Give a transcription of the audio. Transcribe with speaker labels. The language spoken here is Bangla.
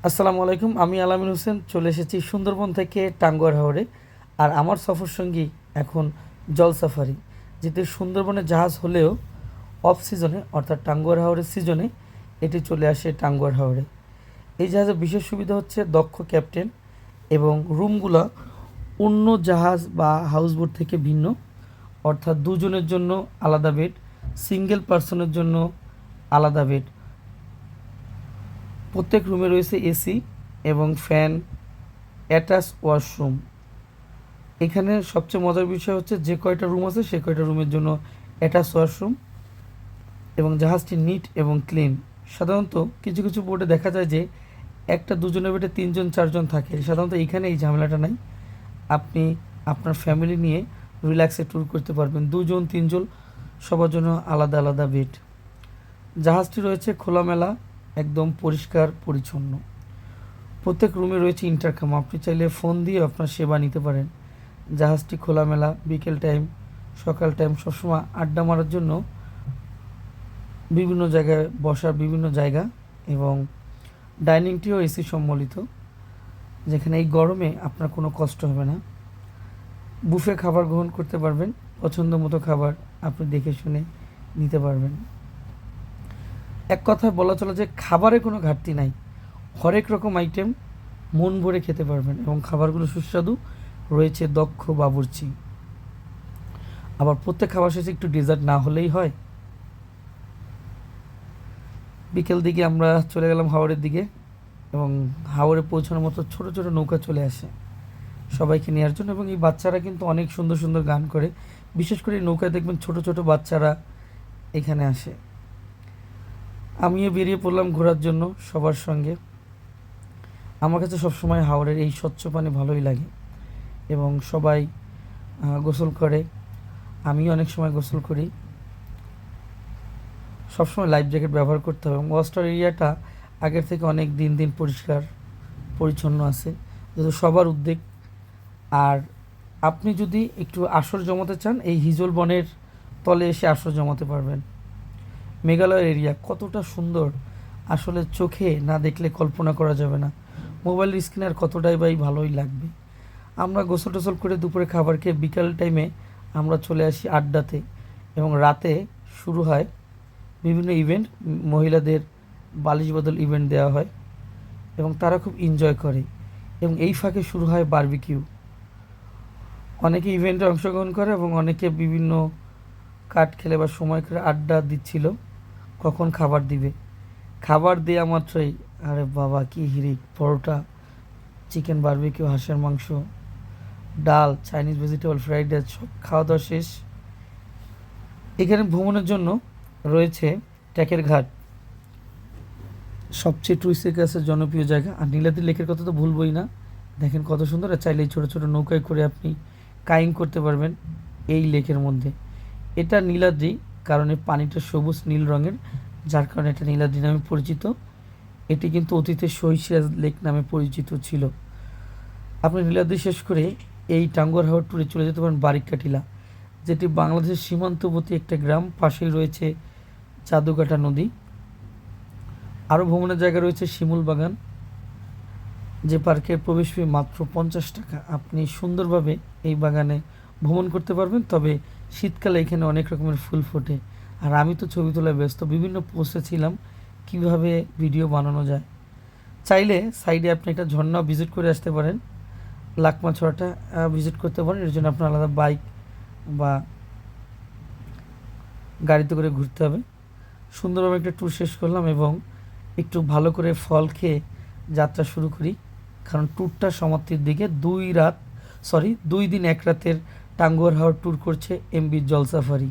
Speaker 1: আসসালামু আলাইকুম। আমি আলামিন হোসেন চলে এসেছি সুন্দরবন থেকে টাঙ্গুয়ার হাওরে। আর আমার সফর সঙ্গী এখন জল সাফারি। যেটি সুন্দরবনের জাহাজ হলেও অফ সিজনে অর্থাৎ টাঙ্গুয়ার হাওরের সিজনে এটি চলে আসে টাঙ্গুয়ার হাওরে। এই জাহাজের বিশেষ সুবিধা হচ্ছে দক্ষ ক্যাপ্টেন এবং রুমগুলো অন্য জাহাজ বা হাউসবোট থেকে ভিন্ন, অর্থাৎ দুজনের জন্য আলাদা বেড, সিঙ্গেল পার্সনের জন্য আলাদা বেড। প্রত্যেক রুমে রয়েছে এসি এবং ফ্যান, অ্যাটাচ ওয়াশরুম। এখানে সবচেয়ে মজার বিষয় হচ্ছে যে কয়টা রুম আছে সে কয়টা রুমের জন্য অ্যাটাচ ওয়াশরুম এবং জাহাজটি নিট এবং ক্লিন। সাধারণত কিছু কিছু বোটে দেখা যায় যে একটা দুজনের বেডে তিনজন চারজন থাকে, সাধারণত এখানে এই ঝামেলাটা নাই। আপনি আপনার ফ্যামিলি নিয়ে রিল্যাক্সে ট্যুর করতে পারবেন। দুজন তিনজন সবার জন্য আলাদা আলাদা বেড। জাহাজটি রয়েছে খোলামেলা, একদম পরিষ্কার পরিচ্ছন্ন। প্রত্যেক রুমে রয়েছে ইন্টারকম, আপনি চাইলে ফোন দিয়ে আপনার সেবা নিতে পারেন। জাহাজটি খোলামেলা, বিকেল টাইম সকাল টাইম সবসময় আড্ডা মারার জন্য বিভিন্ন জায়গায় বসার বিভিন্ন জায়গা এবং ডাইনিংটিও এসি সম্বলিত, যেখানে এই গরমে আপনার কোনো কষ্ট হবে না। বুফে খাবার গ্রহণ করতে পারবেন, পছন্দ মতো খাবার আপনি দেখে শুনে নিতে পারবেন। এক কথায় বলা চলে যে খাবারে কোনো ঘাটতি নাই, হরেক রকম আইটেম মন ভরে খেতে পারবেন এবং খাবারগুলো সুস্বাদু, রয়েছে দক্ষ বাবুর্চি। আবার প্রত্যেক খাবার শেষে একটু ডেজার্ট না হলেই হয়। বিকেল দিকে আমরা চলে গেলাম হাওরের দিকে এবং হাওরে পৌঁছানোর মতো ছোট ছোট নৌকা চলে আসে সবাইকে নেওয়ার জন্য, এবং এই বাচ্চারা কিন্তু অনেক সুন্দর সুন্দর গান করে। বিশেষ করে এই নৌকায় দেখবেন ছোট ছোট বাচ্চারা এখানে আসে। আমিও বেরিয়ে পড়লাম ঘোরার জন্য সবার সঙ্গে। আমার কাছে সবসময় হাওরের এই স্বচ্ছ পানি ভালোই লাগে এবং সবাই গোসল করে, আমিও অনেক সময় গোসল করি। সবসময় লাইফ জ্যাকেট ব্যবহার করতে হবে এবং ওয়াস্টার এরিয়াটা আগের থেকে অনেক দিন দিন পরিষ্কার পরিচ্ছন্ন আছে, যেহেতু সবার উদ্যোগ। আর আপনি যদি একটু আসর জমাতে চান, এই হিজল বনের তলে এসে আসর জমাতে পারবেন। মেঘালয় এরিয়া কতটা সুন্দর আসলে চোখে না দেখলে কল্পনা করা যাবে না। মোবাইলের স্ক্রিনে আর কতটাই বাই ভালোই লাগবে। আমরা গোসল টোসল করে দুপুরে খাবার খেয়ে বিকাল টাইমে আমরা চলে আসি আড্ডাতে এবং রাতে শুরু হয় বিভিন্ন ইভেন্ট। মহিলাদের বালিশ বদল ইভেন্ট দেওয়া হয় এবং তারা খুব এনজয় করে এবং এই ফাঁকে শুরু হয় বারবিকিউ। অনেকে ইভেন্টে অংশগ্রহণ করে এবং অনেকে বিভিন্ন কাঠ খেলে বা সময় করে আড্ডা দিচ্ছিল কখন খাবার দিবে। খাবার দেওয়া মাত্রই আরে বাবা কি হিরিক! পরোটা, চিকেন বারবিকিউ, হাঁসের মাংস, ডাল, চাইনিজ ভেজিটেবল ফ্রাইড রাইস, সব খাওয়া দাওয়া শেষ। এখানে ভ্রমণের জন্য রয়েছে ট্যাকের ঘাট, সবচেয়ে টুরিস্টের কাছে জনপ্রিয় জায়গা। আর নীলাদ্রি লেকের কথা তো ভুলবই না, দেখেন কত সুন্দর। আর চাইলে এই ছোটো ছোটো নৌকায় করে আপনি কাইং করতে পারবেন এই লেকের মধ্যে। এটা নীলাদ্রি কারণ এর পানিটা সবুজ নীল রঙের, যার কারণে এটা নীলাদ্রি নামে পরিচিত। এটি কিন্তু অতীতে সহিসিরাজ লেক নামে পরিচিত ছিল। আপনি নীলাদ্রি শেষ করে এই টাঙ্গুয়ার হাওর ট্যুরে চলে যেতে পারেন বারিক্কা টিলা, যেটি বাংলাদেশের সীমান্তবর্তী একটা গ্রাম। পাশেই রয়েছে জাদুকাটা নদী। আরও ভ্রমণের জায়গা রয়েছে শিমুল বাগান, যে পার্কের প্রবেশ ফি মাত্র 50 টাকা। আপনি সুন্দরভাবে এই বাগানে ভ্রমণ করতে পারবেন। তবে শীতকালে এখানে অনেক রকমের ফুল ফোটে, আর আমি তো ছবি তোলায় ব্যস্ত, বিভিন্ন পোস্টে ছিলাম কীভাবে ভিডিও বানানো যায়। চাইলে সাইডে আপনি একটা ঝর্ণা ভিজিট করে আসতে পারেন, লাকমা ছড়াটা ভিজিট করতে পারেন। এর জন্য আপনার আলাদা বাইক বা গাড়িতে করে ঘুরতে হবে। সুন্দরভাবে একটা ট্যুর শেষ করলাম এবং একটু ভালো করে ফল খেয়ে যাত্রা শুরু করি, কারণ ট্যুরটা সমাপ্তির দিকে। 2 দিন 1 রাতের টাঙ্গুয়ার হাওর ট্যুর করছে এমবি জল সাফারি।